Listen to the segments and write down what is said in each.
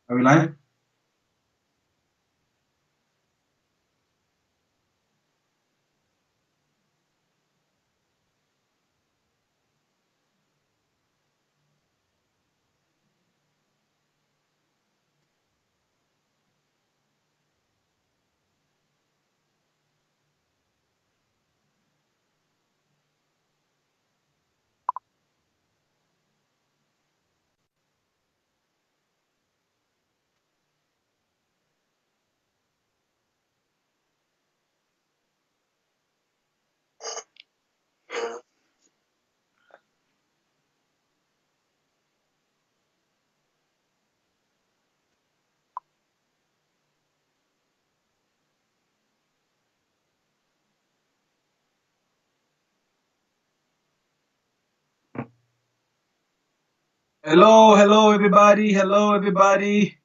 Are we live? Hello, hello, everybody. Hello, everybody.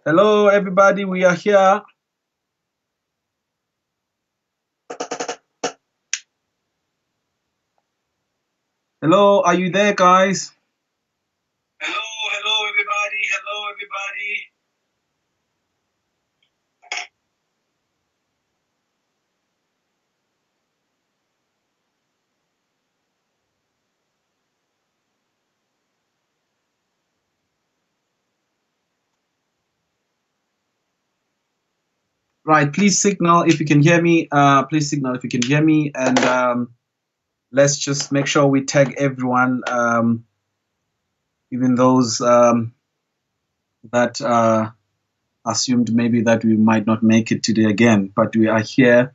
Hello, everybody. We are here. Hello, are you there, guys? Hello, hello, everybody. Hello, everybody. Right, please signal if you can hear me. Please signal if you can hear me, and let's just make sure we tag everyone, even those that assumed maybe that we might not make it today again. But we are here.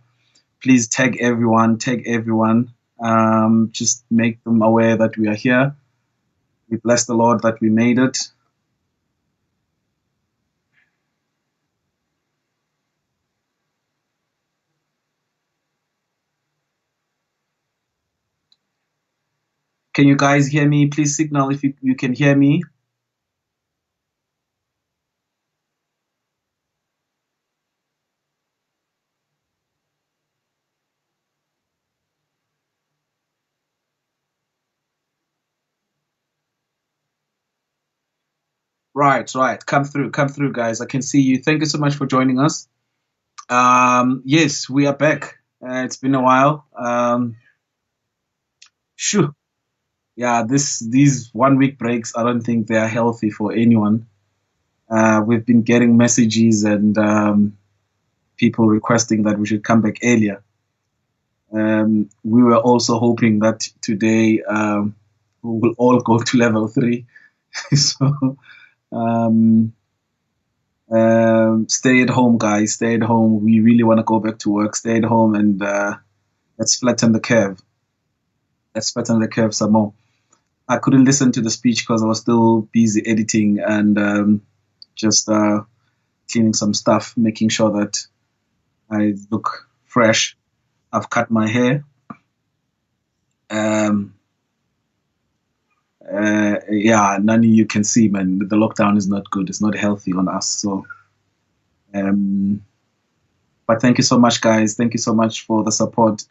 Please tag everyone. Tag everyone. Just make them aware that we are here. We bless the Lord that we made it. Can you guys hear me? Please signal if you can hear me. Right, right. Come through, guys. I can see you. Thank you so much for joining us. Yes, we are back. It's been a while. Shoo. Yeah, these 1 week breaks, I don't think they are healthy for anyone. We've been getting messages and people requesting that we should come back earlier. We were also hoping that today we will all go to level 3. So um, stay at home, guys. Stay at home. We really want to go back to work. Stay at home and let's flatten the curve. Let's flatten the curve some more. I couldn't listen to the speech because I was still busy editing and just cleaning some stuff, making sure that I look fresh. I've cut my hair. Um, yeah, none of you can see, man. The lockdown is not good. It's not healthy on us. So, um, but thank you so much, guys. Thank you so much for the support.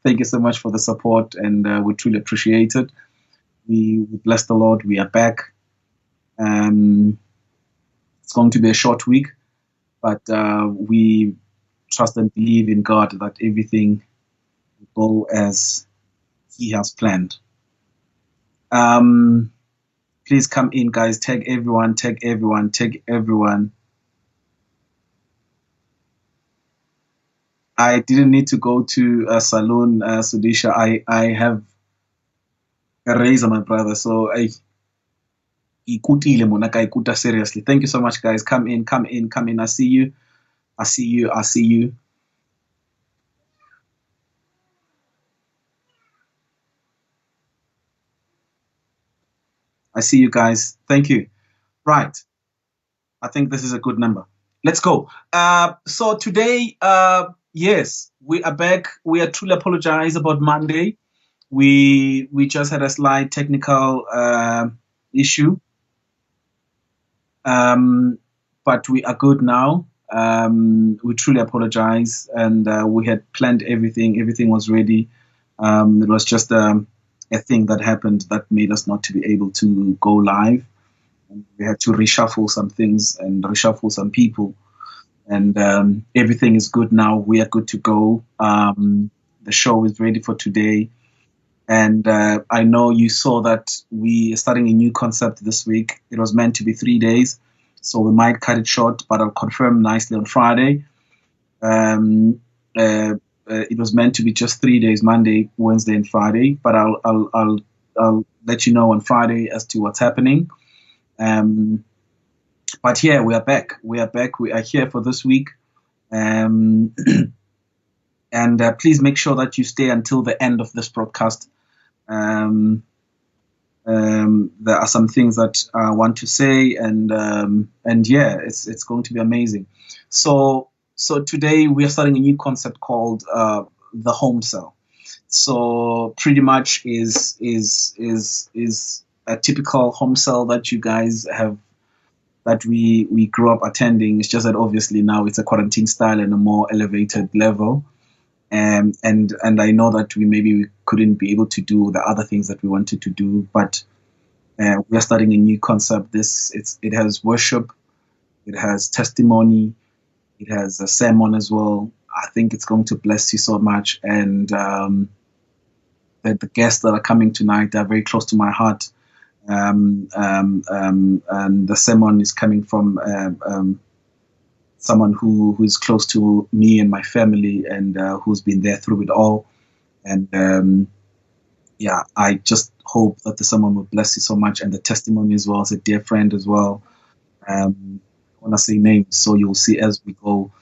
Thank you so much for the support, and we truly appreciate it. We bless the Lord. We are back. Um, it's going to be a short week, but we trust and believe in God that everything will go as He has planned. Um, please come in, guys. Tag everyone. Tag everyone. Tag everyone. I didn't need to go to a salon, Sudisha. I have a razor, my brother. So I ikutile monaka ikuta seriously. Thank you so much, guys. Come in, come in, come in. I see you. I see you. I see you. I see you guys. Thank you. Right. I think this is a good number. Let's go. So today, yes, we are back. We are truly apologize about Monday. We just had a slight technical issue, but we are good now. We truly apologize, and we had planned everything. Everything was ready. It was just a thing that happened that made us not to be able to go live. And we had to reshuffle some things and reshuffle some people. And everything is good now. We are good to go. The show is ready for today. And I know you saw that we are starting a new concept this week. It was meant to be 3 days, so we might cut it short, but I'll confirm nicely on Friday. It was meant to be just 3 days, Monday, Wednesday, and Friday, but I'll let you know on Friday as to what's happening. But yeah, we are back. We are here for this week. And please make sure that you stay until the end of this broadcast. There are some things that I want to say, and yeah, it's going to be amazing. So today we are starting a new concept called the Homecell. So pretty much is a typical Homecell that you guys have, that we grew up attending. It's just that obviously now it's a quarantine style and a more elevated level. And I know that we couldn't be able to do the other things that we wanted to do, but we are starting a new concept. It has worship, it has testimony, it has a sermon as well. I think it's going to bless you so much. And the guests that are coming tonight are very close to my heart. And the sermon is coming from someone who is close to me and my family, and who's been there through it all. And yeah, I just hope that the sermon will bless you so much, and the testimony as well. As a dear friend as well. I want to say names, so you'll see as we go.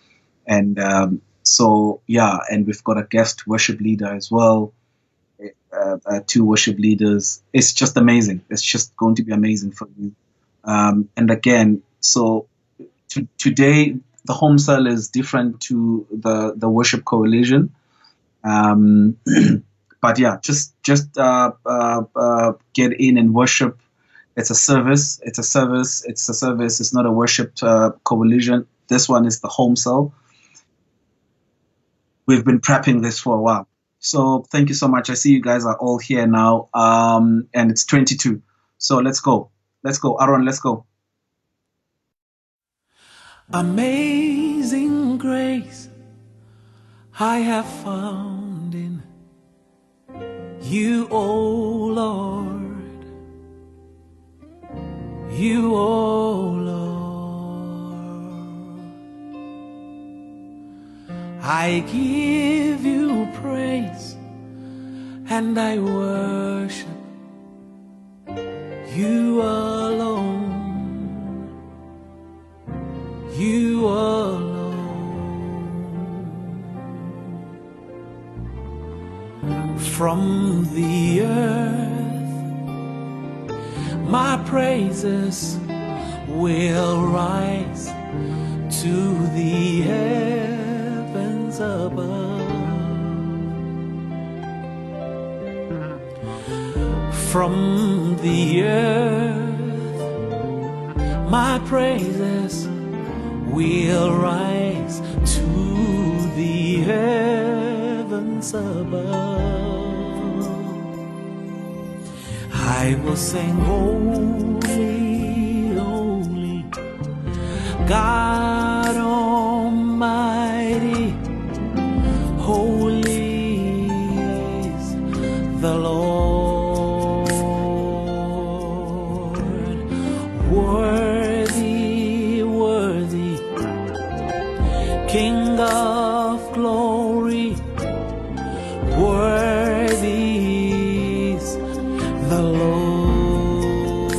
And so yeah, and we've got a guest worship leader as well. 2 worship leaders. It's just amazing. It's just going to be amazing for you. And again, so today the Homecell is different to the worship coalition. But yeah, just get in and worship. It's a service. It's a service. It's not a worship coalition. This one is the Homecell. We've been prepping this for a while. So thank you so much. I see you guys are all here now. And it's 22. So let's go. Aaron, let's go. Amazing grace I have found in you, oh Lord. You, oh Lord. I give you praise and I worship you alone. You alone. From the earth my praises will rise to the heavens above. From the earth my praises will rise to the heavens above. I will sing holy, holy, God Almighty. Holy is the Lord. Worthy, worthy, King of glory, worthy is the Lord.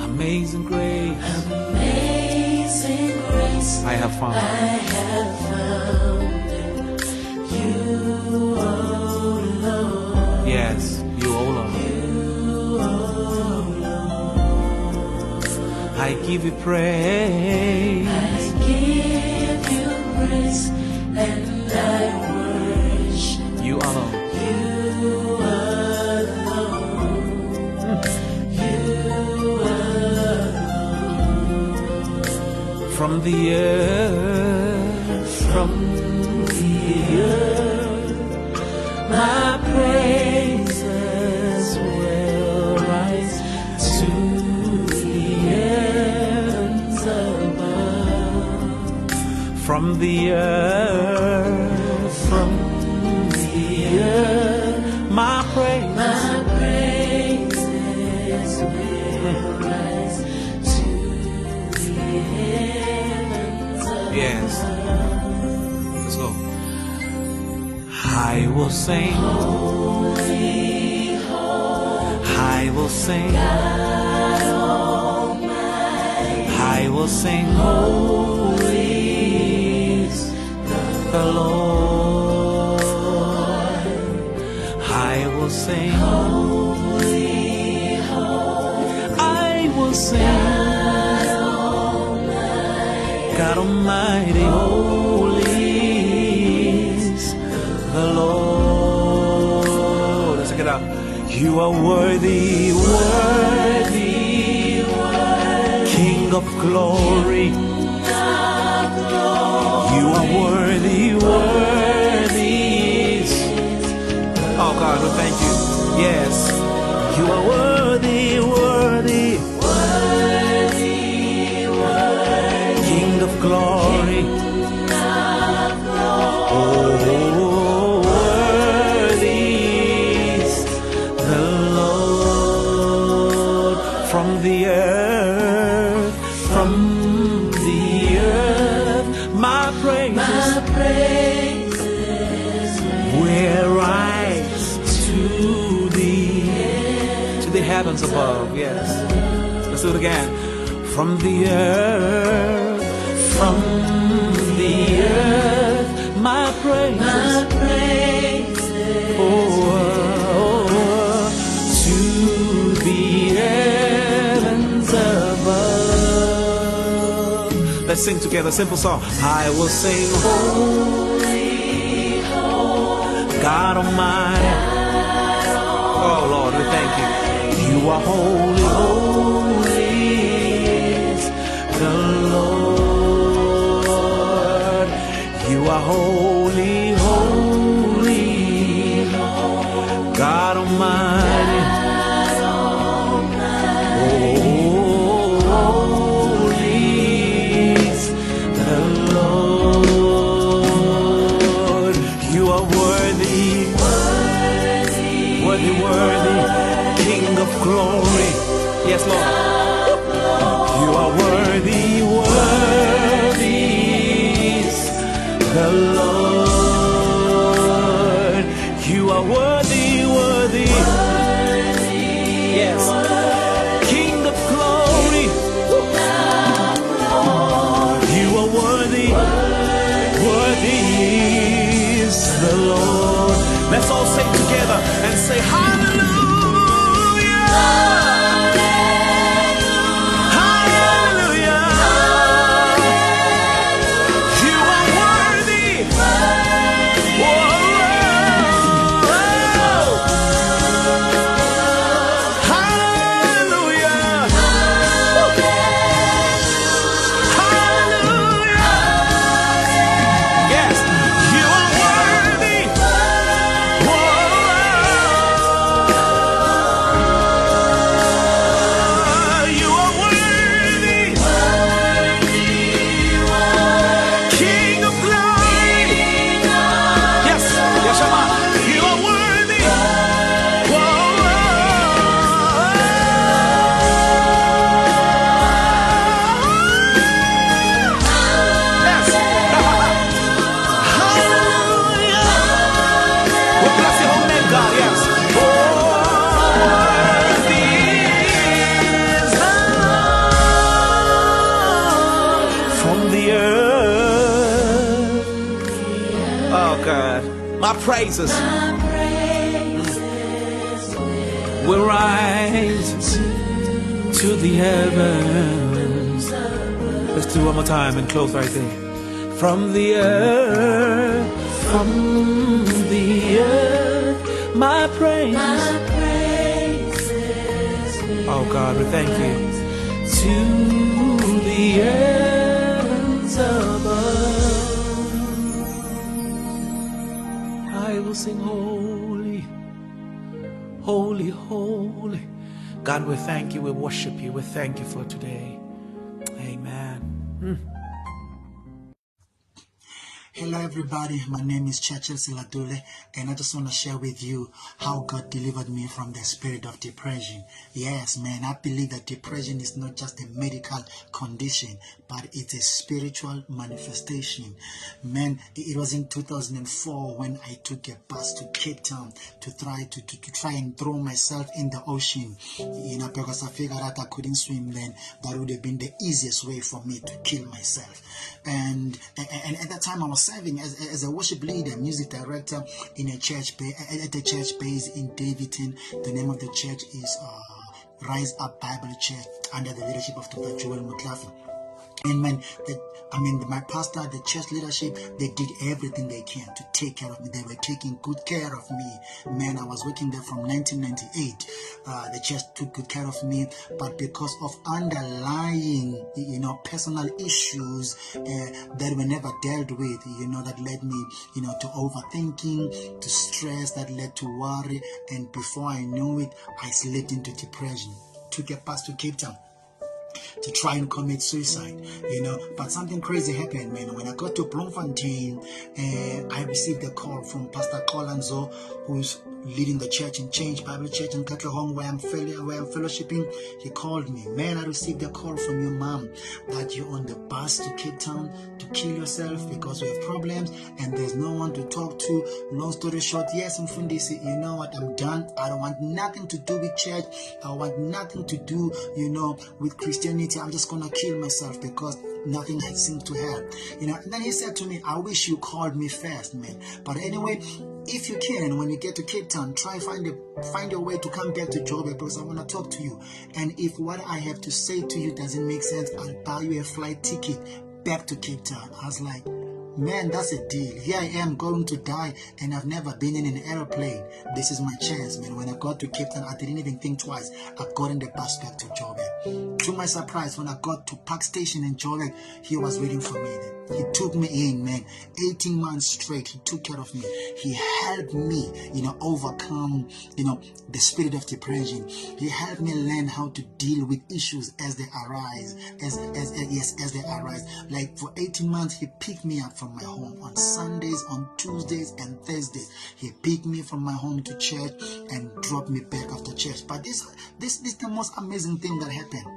Amazing grace, amazing grace, I have found you, oh Lord. Yes, you, oh Lord. I give you praise. I give you praise and I worship You alone. you alone. You alone. From the earth, my praises from the earth, my praises will rise to the heavens above. Yes. Let's go. I will sing. Holy, holy. I will sing. God Almighty. I will sing. Holy is the Lord. I will sing. Holy, holy. I will sing. God Almighty, holy is the Lord. Let's take it out. You are worthy, worthy, worthy, King of glory. You are worthy, worthy. Oh God, we thank you. Yes, you are worthy, worthy, worthy, worthy, King of glory. Oh, worthy is the Lord. From the earth, my praises will rise to the heavens above. Yes, let's do it again. From the earth, my praises, to the heavens above. Let's sing together, simple song. I will sing, holy, holy, God Almighty. Oh Lord, we thank you. You are holy, holy is the Lord. You are holy, holy, God Almighty. Worthy, King of glory. Yes, Lord. You are worthy, worthy is the Lord. You are worthy, worthy. Yes. King of glory. You are worthy, worthy is the Lord. Let's all sing together and say hallelujah. Hallelujah. You are worthy. Whoa. Hallelujah. Hallelujah. Yes, you are worthy. My praises will rise to the heavens. Let's do it one more time and close right there. From the earth, my praises. Oh God, we thank you. To the heavens above. I will sing holy, holy, holy. God, we thank you, we worship you, we thank you for today. Amen. Hello everybody, my name is Churchill Silatule, and I just want to share with you how God delivered me from the spirit of depression. Yes, man, I believe that depression is not just a medical condition, but it's a spiritual manifestation. Man, it was in 2004 when I took a bus to Cape Town to try and throw myself in the ocean, because I figured out I couldn't swim then. That would have been the easiest way for me to kill myself. And at that time I was serving as a worship leader, music director in a church at the church base in Davidton. The name of the church is Rise Up Bible Church, under the leadership of Dr. Joel Mutlafi. And my pastor, the church leadership, they did everything they can to take care of me. They were taking good care of me. Man, I was working there from 1998. The church took good care of me, but because of underlying, personal issues that were never dealt with, that led me, to overthinking, to stress, that led to worry, and before I knew it, I slipped into depression. Took a bus to Cape Town to try and commit suicide, but something crazy happened, man. When I got to Bloemfontein, I received a call from Pastor Colanzo, who's leading the church in Change Bible Church in Katlehong, where I'm fellowshipping. He called me, man, I received a call from your mom that you're on the bus to Cape Town to kill yourself because we have problems and there's no one to talk to. Long story short, yes, Mfundisi, you know what, I'm done. I don't want nothing to do with church. I want nothing to do, with Christianity. I'm just gonna kill myself because nothing seems to help. And then he said to me, I wish you called me first, man. But anyway, if you can, when you get to Cape Town, try find a way to come back to Joburg, because I want to talk to you. And if what I have to say to you doesn't make sense, I'll buy you a flight ticket back to Cape Town. I was like, man, that's a deal. Here I am going to die, and I've never been in an airplane. This is my chance, man. When I got to Cape Town, I didn't even think twice. I got in the bus back to Joburg. To my surprise, when I got to Park Station in Joburg, he was waiting for me there. He took me in, man. 18 months straight, he took care of me. He helped me, overcome, the spirit of depression. He helped me learn how to deal with issues as they arise, as they arise. Like for 18 months, he picked me up from my home on Sundays, on Tuesdays, and Thursdays. He picked me from my home to church and dropped me back after church. But this is the most amazing thing that happened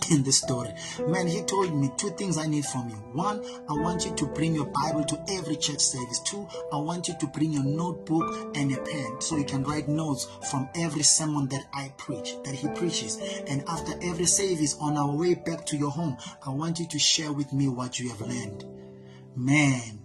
in this story. Man, he told me 2 things I need from you. 1, I want you to bring your Bible to every church service. 2, I want you to bring your notebook and a pen so you can write notes from every sermon that I preach, that he preaches. And after every service, on our way back to your home, I want you to share with me what you have learned. Man,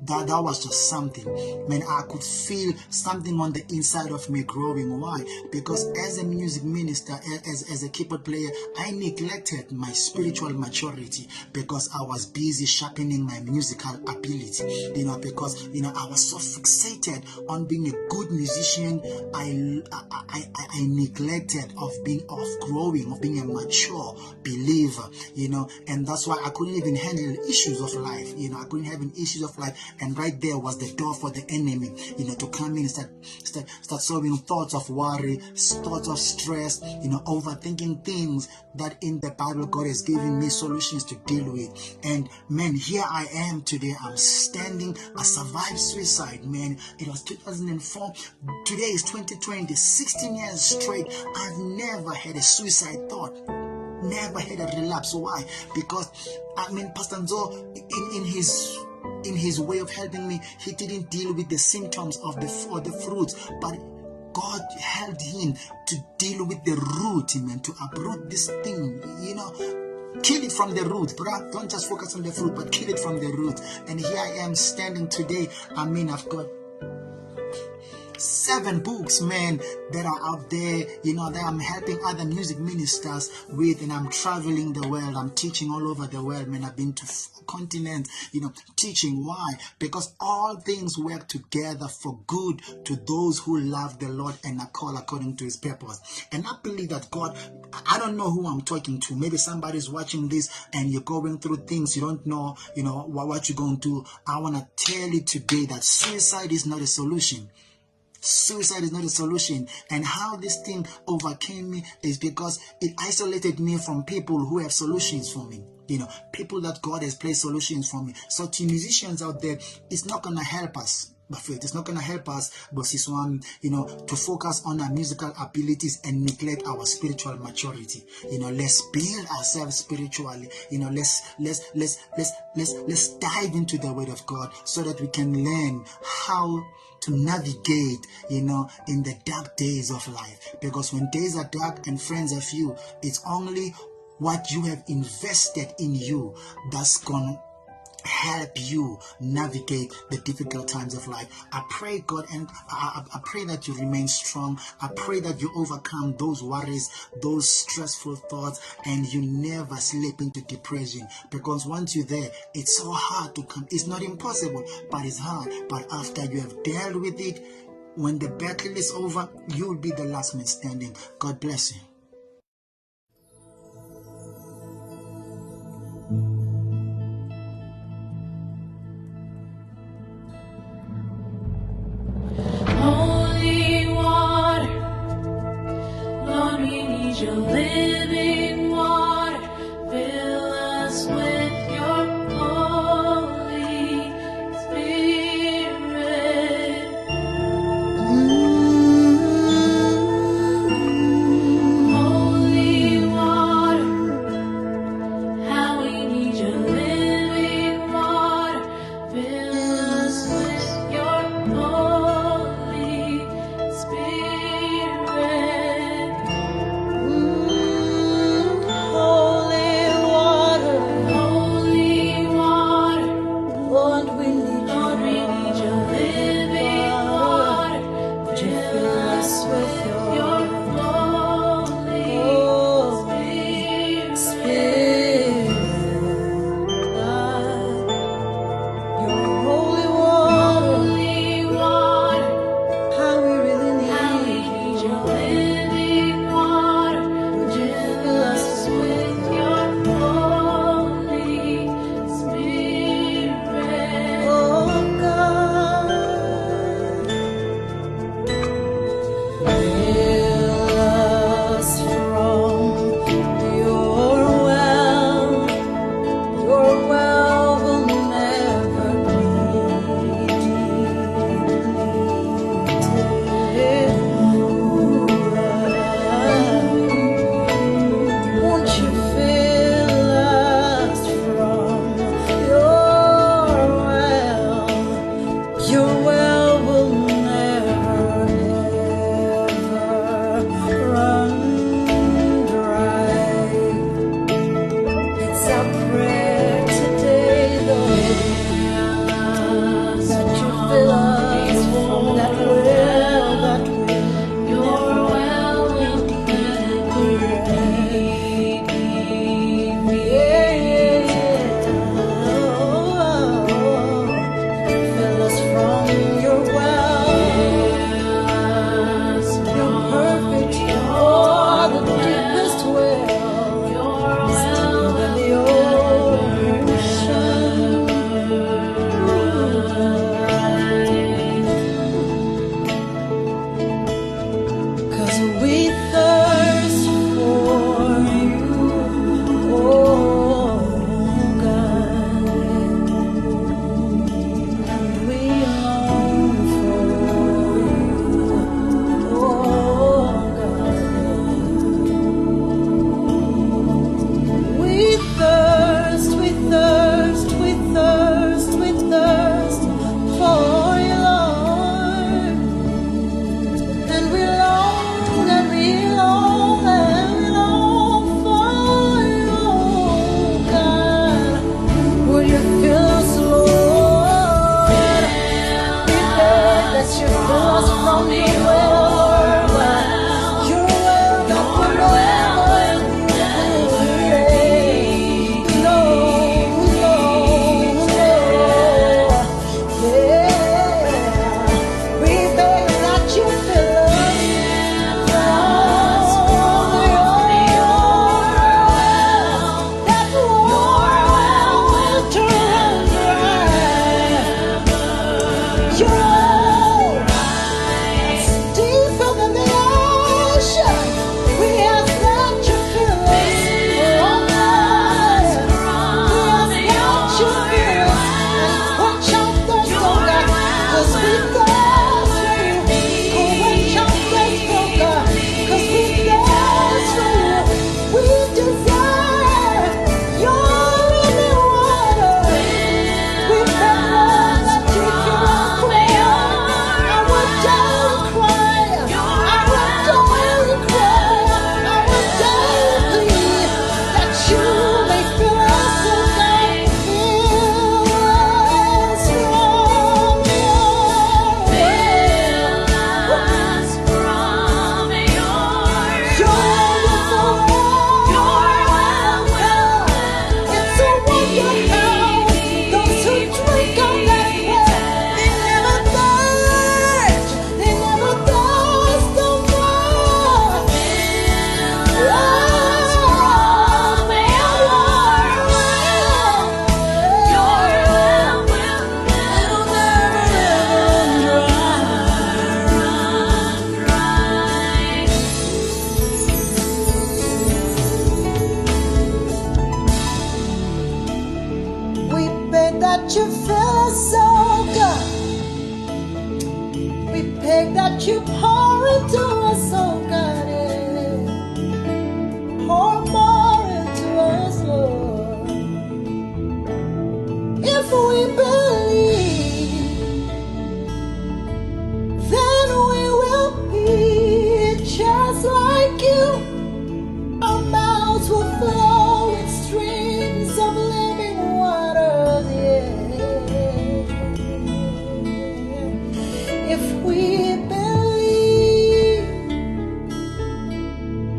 that was just something. Man, I could feel something on the inside of me growing. Why? Because as a music minister, as a keyboard player, I neglected my spiritual maturity because I was busy sharpening my musical ability. Because I was so fixated on being a good musician. I neglected of growing, of being a mature believer. And that's why I couldn't even handle issues of life. I couldn't handle issues of life. And right there was the door for the enemy, to come in and start sowing thoughts of worry, thoughts of stress, overthinking things that in the Bible God has given me solutions to deal with. And man, here I am today. I'm standing. I survived suicide, man. It was 2004. Today is 2020. 16 years straight. I've never had a suicide thought. Never had a relapse. Why? Because Pastor Nzo, in his way of helping me, he didn't deal with the symptoms of the fruits, but God helped him to deal with the root, man, to uproot this thing, kill it from the root, bro. Don't just focus on the fruit, but kill it from the root. And here I am standing today. I've got 7 books, man, that are out there, that I'm helping other music ministers with, and I'm traveling the world. I'm teaching all over the world, man. I've been to 4 continents, teaching. Why? Because all things work together for good to those who love the Lord and are called according to his purpose. And I believe that God, I don't know who I'm talking to. Maybe somebody's watching this and you're going through things you don't know, what you're going to do. I want to tell you today that suicide is not a solution. Suicide is not a solution. And how this thing overcame me is because it isolated me from people who have solutions for me. People that God has placed solutions for me. So to musicians out there, it's not going to help us. But faith, it's not going to help us, but this one, to focus on our musical abilities and neglect our spiritual maturity. Let's build ourselves spiritually. Let's dive into the Word of God so that we can learn how to navigate, in the dark days of life. Because when days are dark and friends are few, it's only what you have invested in you that's going to help you navigate the difficult times of life. I pray, God, and I pray that you remain strong. I pray that you overcome those worries, those stressful thoughts, and you never slip into depression. Because once you're there, it's so hard to come. It's not impossible, but it's hard. But after you have dealt with it, when the battle is over, you will be the last man standing. God bless you. Holy water, Lord, we need your living water. Fill us with your Holy Spirit. Holy water, how we need your living water. Fill us with your Holy Spirit.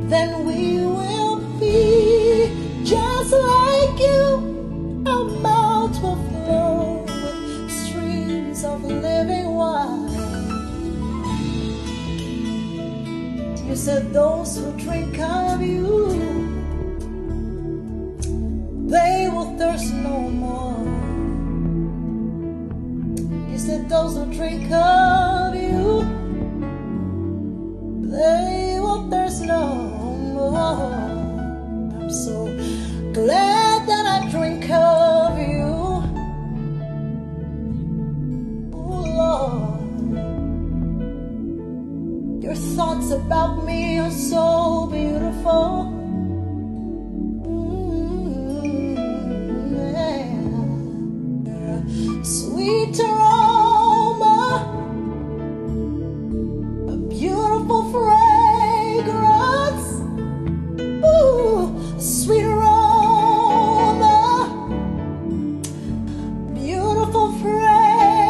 then we will be just like you. Our mouths will flow with streams of living water. You said those who drink of you, they will thirst no more. You said those who drink of you, they will thirst no more. I'm so glad that I drink of you, oh Lord. Your thoughts about me are so beautiful. Sweet aroma, a beautiful fragrance. Ooh, a sweet aroma, beautiful fragrance.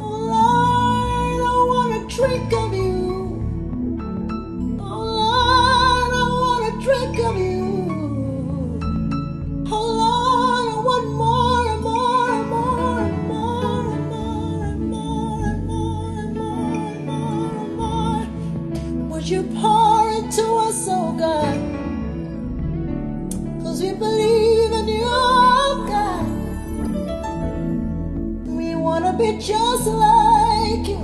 Oh Lord, I want to drink of you. Oh Lord, I want to drink of you. Oh Lord, I want more and more and more and more and more and more and more and more and more and more. Would you pour into us, oh God? 'Cause we believe in you, oh God. We want to be just like you.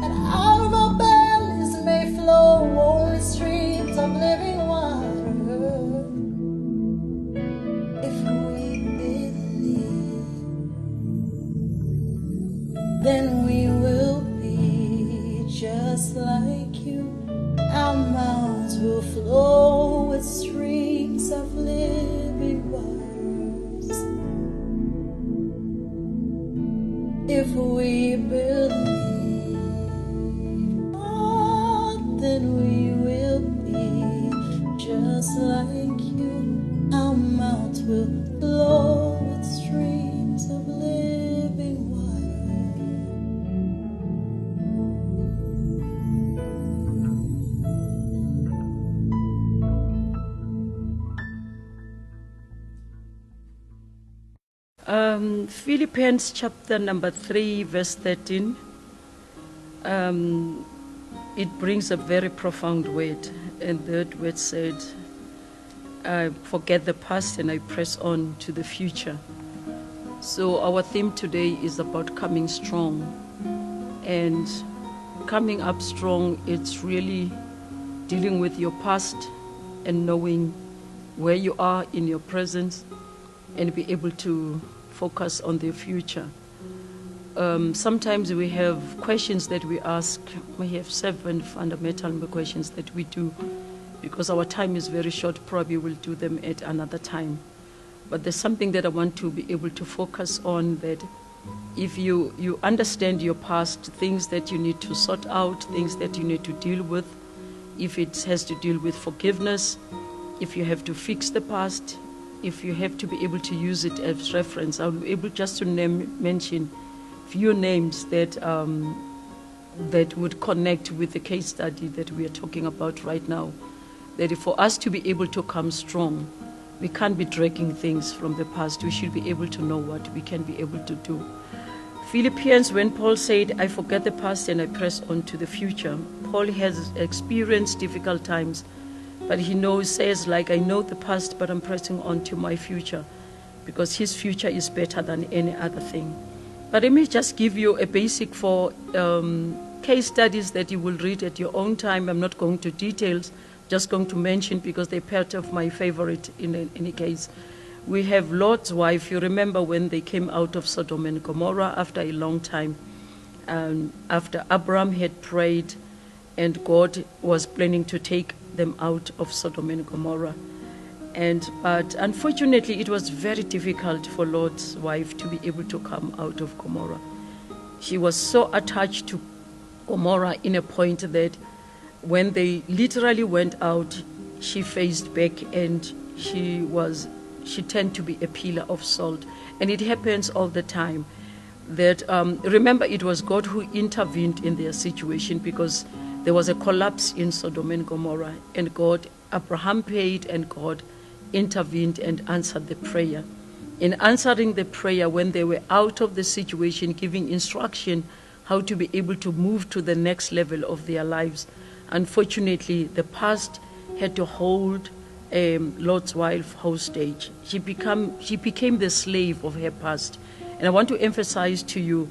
And out of our bellies may flow only streams of living water. If we believe, then we will be just like you. Our mouths will flow with streams of living waters. If we believe, oh, then we will be just like you. Our mouths will flow with streams of living water. Philippians chapter number 3, verse 13. It brings a very profound word, and that word said, I forget the past and I press on to the future. So our theme today is about coming strong. And coming up strong, it's really dealing with your past and knowing where you are in your present and be able to focus on the future. Sometimes we have questions that we ask. We have 7 fundamental questions that we do. Because our time is very short, probably we'll do them at another time. But there's something that I want to be able to focus on, that if you understand your past, things that you need to sort out, things that you need to deal with, if it has to deal with forgiveness, if you have to fix the past, if you have to be able to use it as reference, I'll be able just to mention few names that would connect with the case study that we are talking about right now. That for us to be able to come strong, we can't be dragging things from the past. We should be able to know what we can be able to do. Philippians, when Paul said, I forget the past and I press on to the future, Paul has experienced difficult times, but he says, like, I know the past, but I'm pressing on to my future, because his future is better than any other thing. But let me just give you a basic for case studies that you will read at your own time. I'm not going to details, just going to mention because they're part of my favorite in any case. We have Lot's wife. You remember when they came out of Sodom and Gomorrah after a long time, after Abraham had prayed and God was planning to take them out of Sodom and Gomorrah. But unfortunately, it was very difficult for Lot's wife to be able to come out of Gomorrah. She was so attached to Gomorrah in a point that when they literally went out, she faced back and she tended to be a pillar of salt. And it happens all the time that, remember, it was God who intervened in their situation, because there was a collapse in Sodom and Gomorrah, and Abraham paid, and God intervened and answered the prayer. In answering the prayer, when they were out of the situation, giving instruction how to be able to move to the next level of their lives, unfortunately, the past had to hold Lot's wife hostage. She became the slave of her past. And I want to emphasize to you,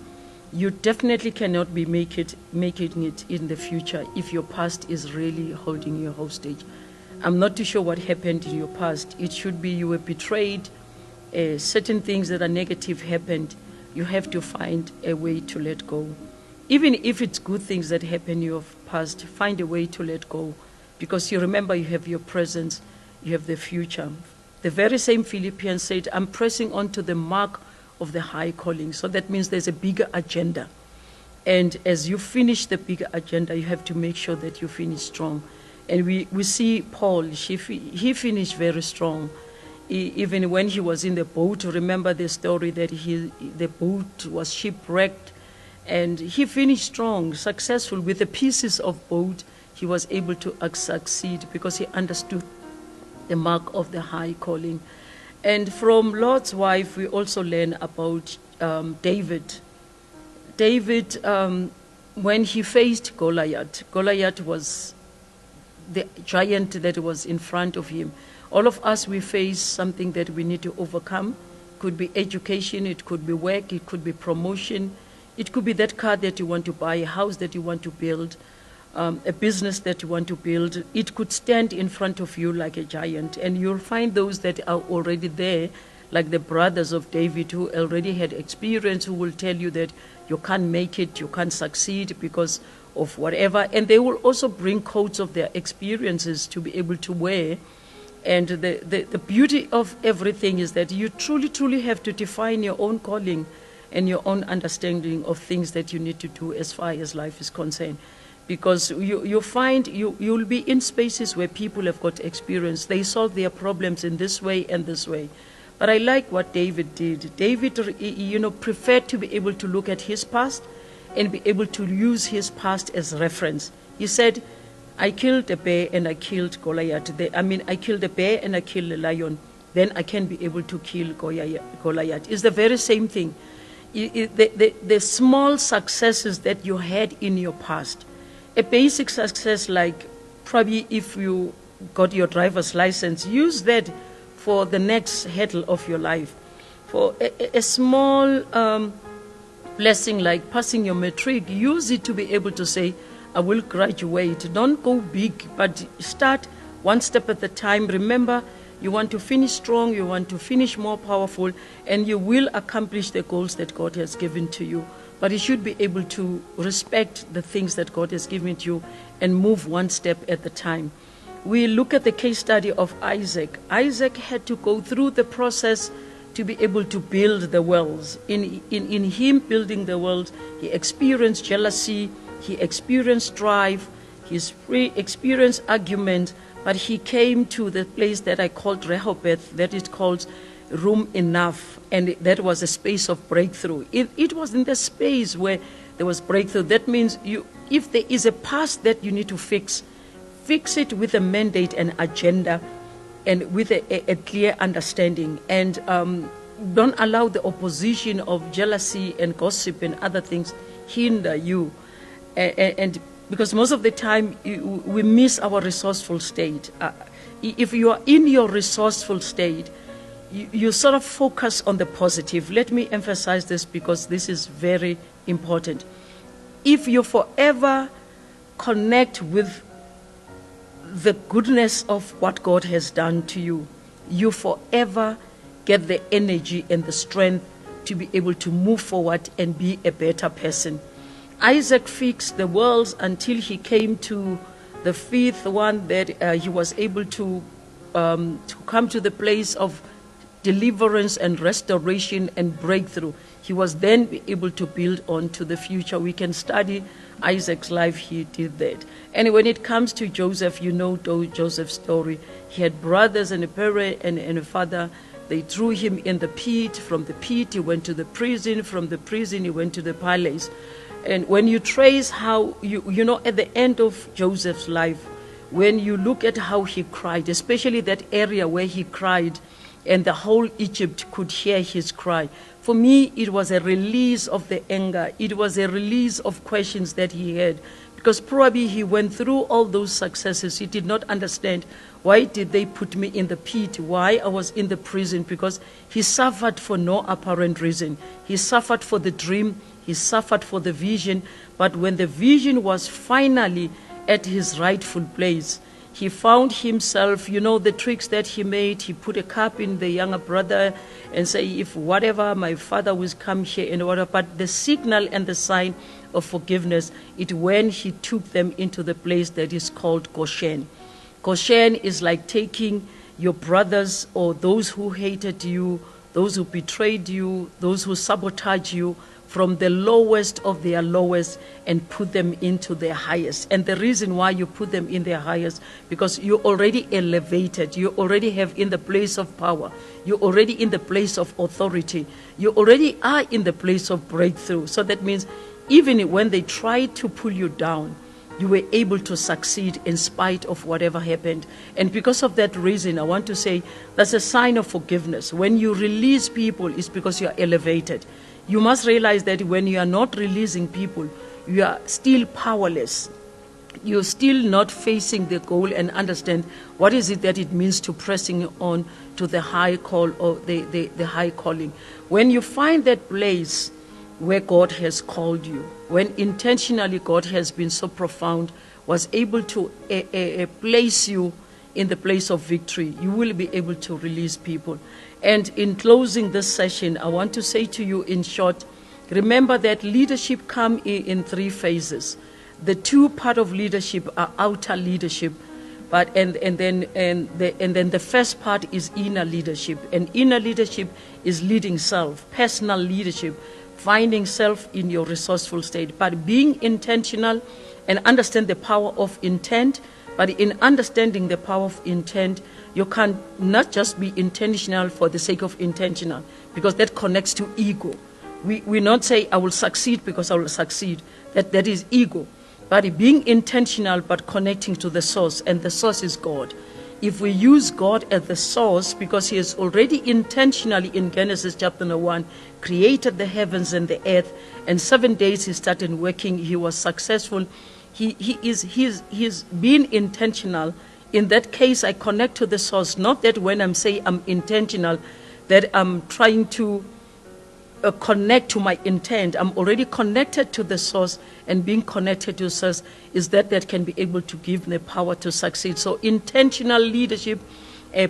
you definitely cannot be making it in the future if your past is really holding you hostage. I'm not too sure what happened in your past. It should be you were betrayed, certain things that are negative happened. You have to find a way to let go. Even if it's good things that happen in your past, find a way to let go. Because you remember you have your presence, you have the future. The very same Philippians said, I'm pressing on to the mark of the high calling. So that means there's a bigger agenda. And as you finish the bigger agenda, you have to make sure that you finish strong. And we see Paul, he finished very strong. Even when he was in the boat, remember the story that the boat was shipwrecked, and he finished strong, successful. With the pieces of boat, he was able to succeed because he understood the mark of the high calling. And from Lot's wife, we also learn about David. David, when he faced Goliath was the giant that was in front of him. All of us, we face something that we need to overcome. It could be education, it could be work, it could be promotion. It could be that car that you want to buy, a house that you want to build, a business that you want to build. It could stand in front of you like a giant. And you'll find those that are already there, like the brothers of David who already had experience, who will tell you that you can't make it, you can't succeed because of whatever. And they will also bring coats of their experiences to be able to wear. And the beauty of everything is that you truly, truly have to define your own calling and your own understanding of things that you need to do as far as life is concerned. Because you'll find you'll be in spaces where people have got experience. They solve their problems in this way and this way. But I like what David did. David, preferred to be able to look at his past and be able to use his past as reference. He said, I killed a bear and I killed Goliath. I killed a bear and I killed a lion. Then I can be able to kill Goliath. It's the very same thing. The small successes that you had in your past, a basic success like probably if you got your driver's license, use that for the next hurdle of your life. For a small blessing like passing your matric, use it to be able to say, I will graduate. Don't go big, but start one step at a time. Remember, you want to finish strong, you want to finish more powerful, and you will accomplish the goals that God has given to you. But you should be able to respect the things that God has given to you and move one step at a time. We look at the case study of Isaac. Isaac had to go through the process to be able to build the wells. In him building the wells, he experienced jealousy, he experienced strife, he experienced argument, but he came to the place that I called Rehoboth, that is called room enough, and that was a space of breakthrough. It was in the space where there was breakthrough. That means if there is a past that you need to fix it with a mandate and agenda and with a clear understanding. And don't allow the opposition of jealousy and gossip and other things hinder you. And because most of the time we miss our resourceful state. If you are in your resourceful state, you sort of focus on the positive. Let me emphasize this because this is very important. If you forever connect with the goodness of what God has done to you, you forever get the energy and the strength to be able to move forward and be a better person. Isaac fixed the worlds until he came to the fifth one, that he was able to come to the place of deliverance and restoration and breakthrough. He was then able to build on to the future. We can study Isaac's life. He did that. And when it comes to Joseph, you know Joseph's story. He had brothers and a parent and a father. They threw him in the pit. From the pit, he went to the prison. From the prison, he went to the palace. And when you trace how, you know, at the end of Joseph's life, when you look at how he cried, especially that area where he cried and the whole Egypt could hear his cry, for me, it was a release of the anger. It was a release of questions that he had, because probably he went through all those successes. He did not understand, why did they put me in the pit? Why I was in the prison? Because he suffered for no apparent reason. He suffered for the dream. He suffered for the vision. But when the vision was finally at his rightful place, he found himself, you know, the tricks that he made. He put a cup in the younger brother and say, if whatever, my father will come here and whatever. But the signal and the sign of forgiveness, it when he took them into the place that is called Goshen. Goshen is like taking your brothers or those who hated you, those who betrayed you, those who sabotage you, from the lowest of their lowest and put them into their highest. And the reason why you put them in their highest, because you're already elevated. You already have in the place of power. You're already in the place of authority. You already are in the place of breakthrough. So that means even when they tried to pull you down, you were able to succeed in spite of whatever happened. And because of that reason, I want to say that's a sign of forgiveness. When you release people, it's because you are elevated. You must realize that when you are not releasing people, you are still powerless. You're still not facing the goal and understand what is it that it means to pressing on to the high call or the high calling. When you find that place where God has called you, when intentionally God has been so profound, was able to place you in the place of victory, you will be able to release people. And in closing this session, I want to say to you in short, remember that leadership comes in three phases. The two part of leadership are outer leadership, and then the first part is inner leadership. And inner leadership is leading self, personal leadership, finding self in your resourceful state. But being intentional and understand the power of intent. But in understanding the power of intent, you can not just be intentional for the sake of intentional, because that connects to ego. We not say, I will succeed because I will succeed. That is ego. But being intentional but connecting to the source, and the source is God. If we use God as the source, because he has already intentionally in Genesis chapter 1 created the heavens and the earth, and 7 days he started working, he was successful. He's being intentional. In that case, I connect to the source. Not that when I'm saying I'm intentional, that I'm trying to connect to my intent. I'm already connected to the source, and being connected to the source is that can be able to give me the power to succeed. So intentional leadership,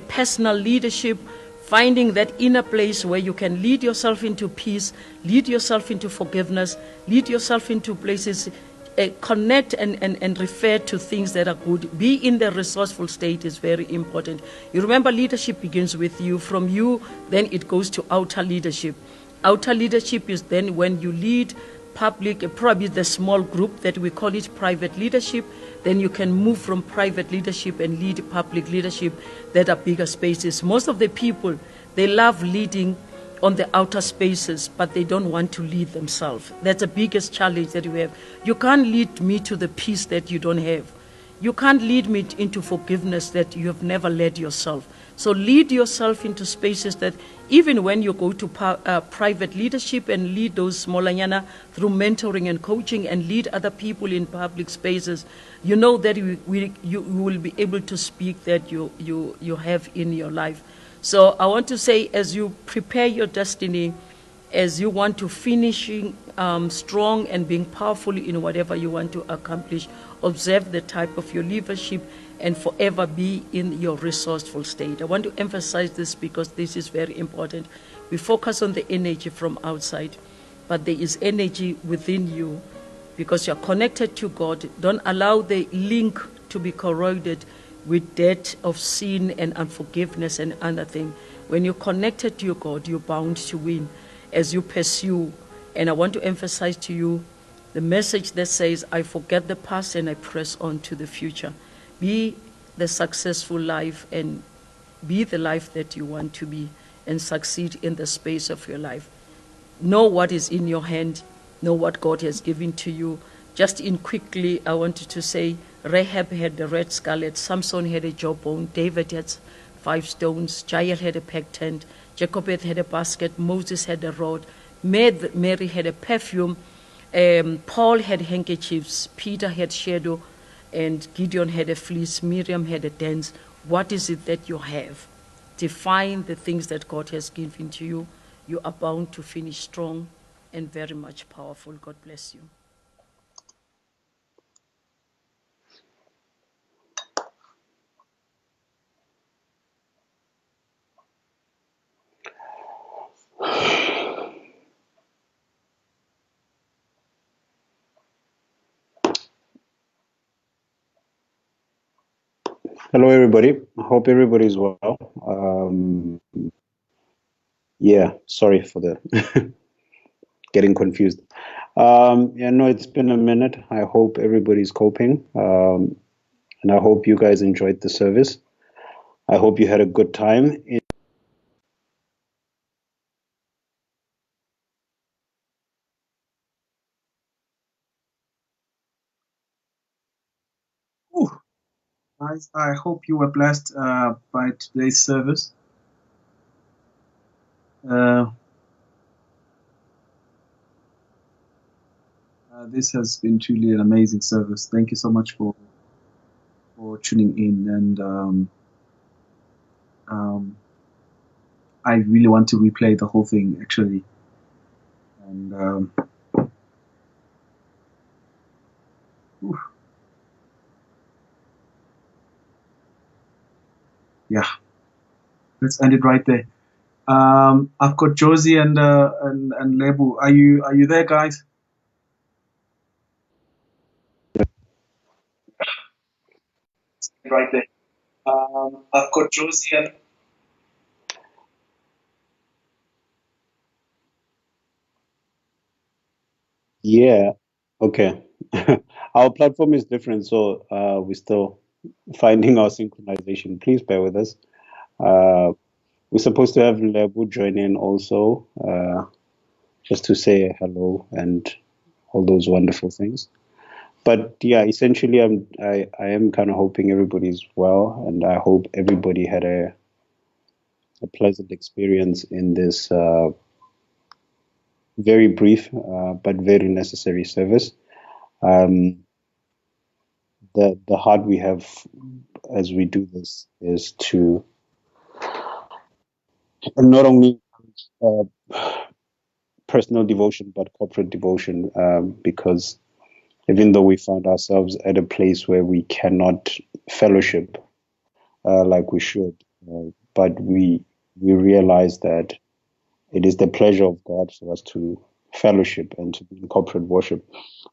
personal leadership, finding that inner place where you can lead yourself into peace, lead yourself into forgiveness, lead yourself into places, connect and refer to things that are good. Be in the resourceful state is very important. You remember, leadership begins with you. From you, then it goes to outer leadership. Outer leadership is then when you lead public, probably the small group that we call it private leadership. Then you can move from private leadership and lead public leadership that are bigger spaces. Most of the people, they love leading on the outer spaces, but they don't want to lead themselves. That's the biggest challenge that we have. You can't lead me to the peace that you don't have. You can't lead me into forgiveness that you have never led yourself. So lead yourself into spaces that even when you go to private leadership and lead those smaller yana through mentoring and coaching and lead other people in public spaces, you know that you will be able to speak that you have in your life. So I want to say, as you prepare your destiny, as you want to finishing strong and being powerful in whatever you want to accomplish, observe the type of your leadership and forever be in your resourceful state. I want to emphasize this because this is very important. We focus on the energy from outside, but there is energy within you because you're connected to God. Don't allow the link to be corroded with debt of sin and unforgiveness and other things. When you're connected to your God, you're bound to win as you pursue. And I want to emphasize to you the message that says, I forget the past and I press on to the future. Be the successful life and be the life that you want to be and succeed in the space of your life. Know what is in your hand. know what God has given to you. Just in quickly, I wanted to say Rahab had the red scarlet, Samson had a jawbone, David had 5 stones, Jael had a peg tent, Jacob had a basket, Moses had a rod, Mary had a perfume, Paul had handkerchiefs, Peter had shadow, and Gideon had a fleece, Miriam had a dance. What is it that you have? Define the things that God has given to you. You are bound to finish strong and very much powerful. God bless you. Hello, everybody. I hope everybody's well. Yeah, sorry for the getting confused. Yeah, no, it's been a minute. I hope everybody's coping. And I hope you guys enjoyed the service. I hope you had a good time. Ooh, guys, I hope you were blessed by today's service. This has been truly an amazing service. Thank you so much for tuning in, and I really want to replay the whole thing actually. And yeah, let's end it right there. I've got Josie and Lebu. Are you there, guys? Right there. I've got Josie and Yeah, okay. Our platform is different, so we're still finding our synchronization. Please bear with us. We're supposed to have Lebu join in also, just to say hello and all those wonderful things. But yeah, essentially, I am kind of hoping everybody's well, and I hope everybody had a pleasant experience in this very brief but very necessary service. The heart we have as we do this is to not only uh, personal devotion but corporate devotion, because even though we find ourselves at a place where we cannot fellowship like we should, but we realize that it is the pleasure of God for us to fellowship and to be in corporate worship.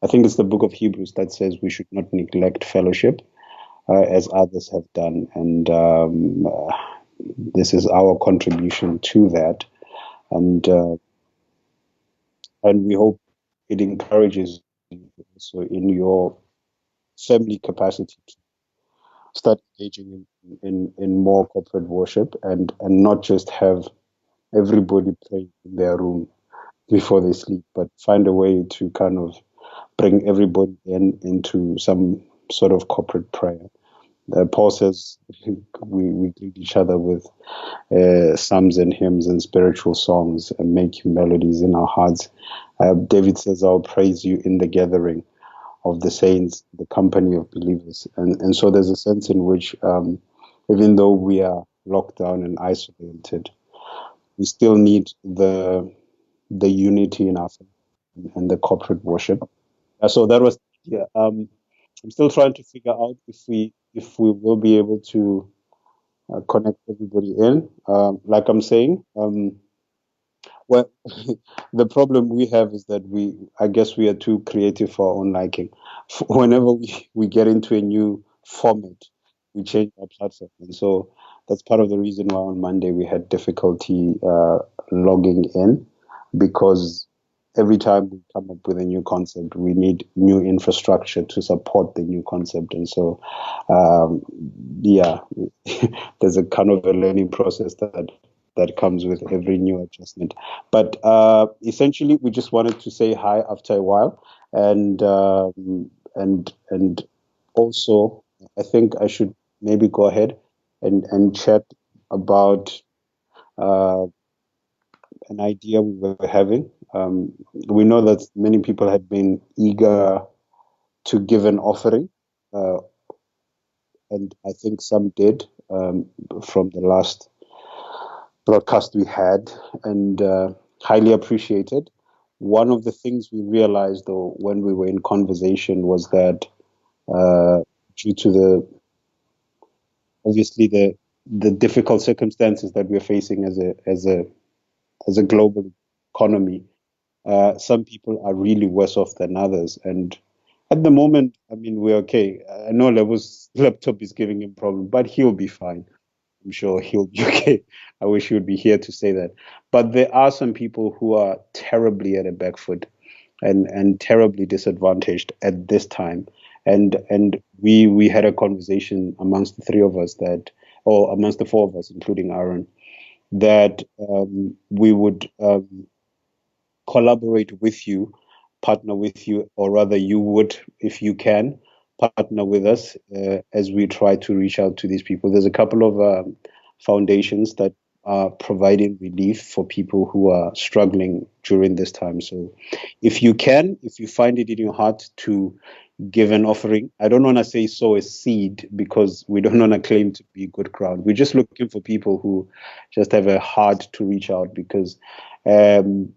I think it's the book of Hebrews that says we should not neglect fellowship as others have done, and this is our contribution to that, and we hope it encourages you also in your family capacity to start engaging in more corporate worship, and not just have everybody pray in their room before they sleep, but find a way to kind of bring everybody into some sort of corporate prayer. Paul says we greet each other with psalms and hymns and spiritual songs and make melodies in our hearts. David says, I'll praise you in the gathering of the saints, the company of believers. And so there's a sense in which, even though we are locked down and isolated, we still need the unity in our family and the corporate worship. So that was, yeah. I'm still trying to figure out if we will be able to connect everybody in. Like I'm saying, well, the problem we have is that I guess we are too creative for our own liking. Whenever we get into a new format, we change our platform. And so that's part of the reason why on Monday we had difficulty logging in, because every time we come up with a new concept, we need new infrastructure to support the new concept. And so, yeah, there's a kind of a learning process that that comes with every new adjustment. But essentially, we just wanted to say hi after a while, and and also, I think I should maybe go ahead and chat about an idea we were having. We know that many people had been eager to give an offering, uh, and I think some did from the last broadcast we had, and highly appreciated. One of the things we realized, though, when we were in conversation, was that due to the obviously the difficult circumstances that we're facing as a global economy, some people are really worse off than others. And at the moment, I mean, we're okay. I know Levo's laptop is giving him problem, but he'll be fine. I'm sure he'll be okay. I wish he would be here to say that. But there are some people who are terribly at a back foot and terribly disadvantaged at this time. And we had a conversation amongst the three of us that, or amongst the four of us, including Aaron, that we would collaborate with you, partner with you, or rather you would, if you can, partner with us as we try to reach out to these people. There's a couple of foundations that are providing relief for people who are struggling during this time. So if you can, if you find it in your heart to give an offering, I don't want to say sow a seed because we don't want to claim to be good ground. We're just looking for people who just have a heart to reach out, because um,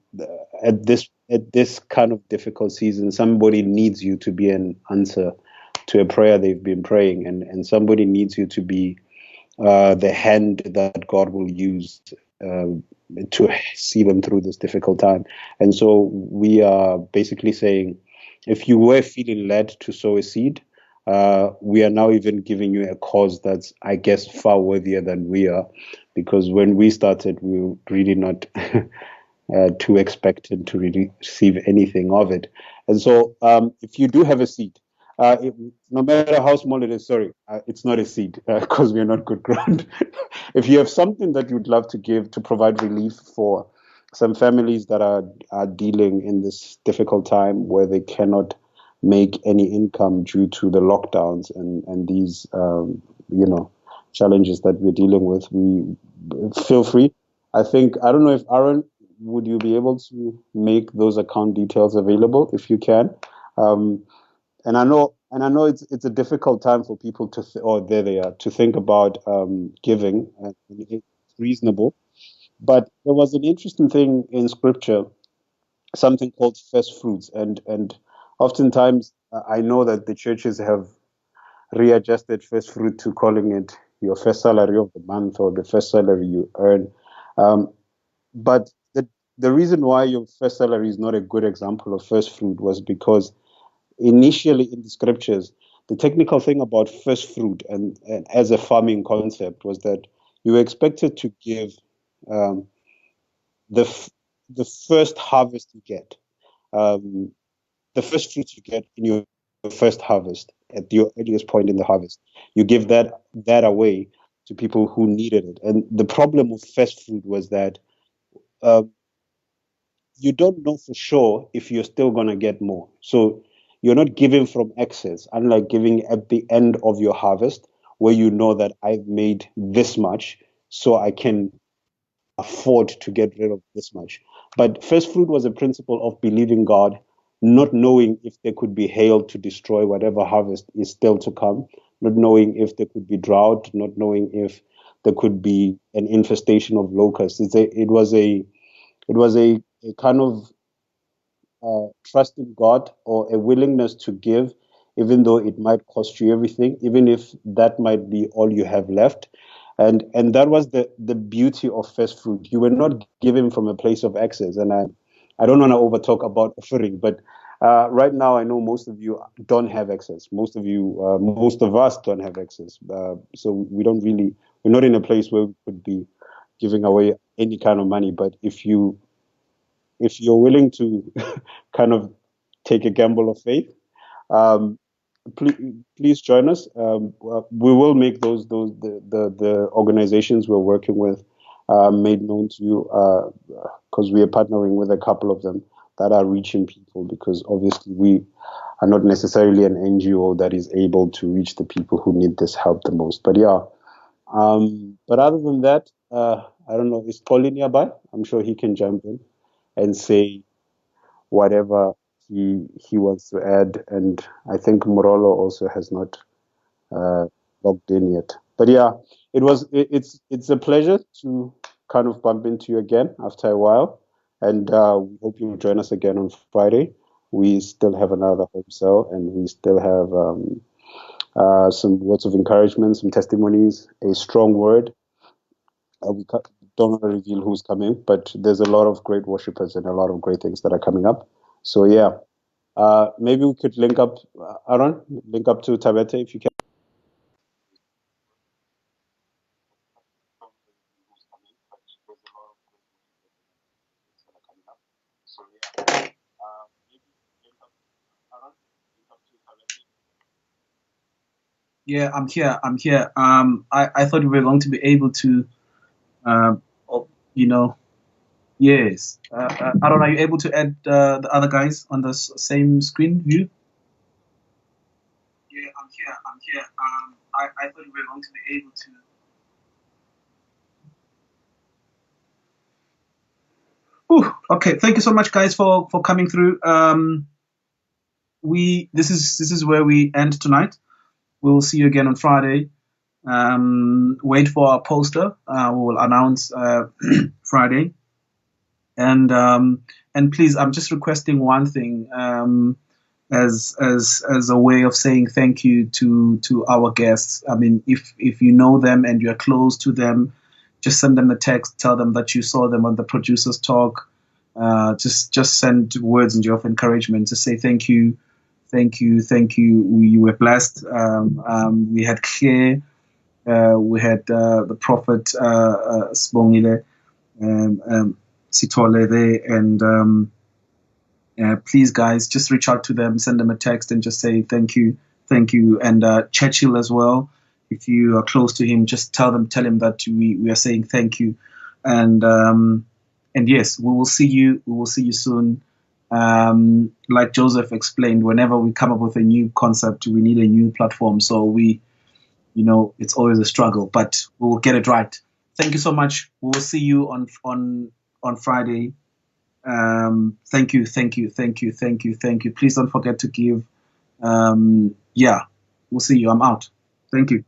at this kind of difficult season, somebody needs you to be an answer to a prayer they've been praying, and somebody needs you to be the hand that God will use to see them through this difficult time. And so we are basically saying, if you were feeling led to sow a seed, we are now even giving you a cause that's, I guess, far worthier than we are, because when we started, we were really not too expectant to really receive anything of it. And so if you do have a seed, no matter how small it is, sorry, it's not a seed because we are not good ground. If you have something that you'd love to give to provide relief for some families that are dealing in this difficult time where they cannot make any income due to the lockdowns and these challenges that we're dealing with, we feel free. I think, I don't know if Aaron, would you be able to make those account details available if you can? Um, and I know it's a difficult time for people to there they are, to think about giving, and it's reasonable. But there was an interesting thing in scripture, something called first fruits, and oftentimes I know that the churches have readjusted first fruit to calling it your first salary of the month or the first salary you earn. Um, but the reason why your first salary is not a good example of first fruit was because initially in the scriptures, the technical thing about first fruit and as a farming concept was that you were expected to give um, the the first harvest you get, um, the first fruits you get in your first harvest at your earliest point in the harvest. You give that away to people who needed it. And the problem with first fruit was that uh, you don't know for sure if you're still going to get more. So you're not giving from excess, unlike giving at the end of your harvest, where you know that I've made this much, so I can afford to get rid of this much. But first fruit was a principle of believing God, not knowing if there could be hail to destroy whatever harvest is still to come, not knowing if there could be drought, not knowing if there could be an infestation of locusts. It was a kind of trust in God, or a willingness to give, even though it might cost you everything, even if that might be all you have left. And that was the beauty of first fruit. You were not given from a place of excess. And I don't want to overtalk about offering, but right now I know most of you don't have access. Most of us don't have access. So we're not in a place where we could be giving away any kind of money. But if you're willing to kind of take a gamble of faith, um, please join us. We will make those the organizations we're working with made known to you, because we are partnering with a couple of them that are reaching people, because obviously we are not necessarily an NGO that is able to reach the people who need this help the most. But yeah, but other than that, I don't know, is Pauline nearby? I'm sure he can jump in and say whatever he wants to add. And I think Morolo also has not logged in yet. But yeah, it's a pleasure to kind of bump into you again after a while, and we hope you'll join us again on Friday. We still have another Homecell, and we still have some words of encouragement, some testimonies, a strong word. We don't want to reveal who's coming, but there's a lot of great worshippers and a lot of great things that are coming up. So yeah, maybe we could link up, Aaron, link up to Tabete if you can. Yeah, I'm here. I'm here. I thought we were going to be able to, oh, you know, yes. Aaron, are you able to add the other guys on the same screen view? Yeah, I'm here. I'm here. I thought we were going to be able to. Whew, okay, thank you so much, guys, for coming through. This is where we end tonight. We'll see you again on Friday. Wait for our poster. We will announce Friday. And please, I'm just requesting one thing, as a way of saying thank you to our guests. I mean, if you know them and you're close to them, just send them a text, tell them that you saw them on the producers talk. Just send words of encouragement to say thank you, thank you, thank you. We were blessed. We had Claire, we had the prophet Sbongile, Sitole there, and please, guys, just reach out to them, send them a text, and just say thank you, and Churchill as well. If you are close to him, just tell him that we are saying thank you, and yes, we will see you. We will see you soon. Like Joseph explained, whenever we come up with a new concept, we need a new platform. So it's always a struggle, but we will get it right. Thank you so much. We will see you on Friday. Thank you, thank you, thank you, thank you, thank you. Please don't forget to give. Yeah, we'll see you. I'm out. Thank you.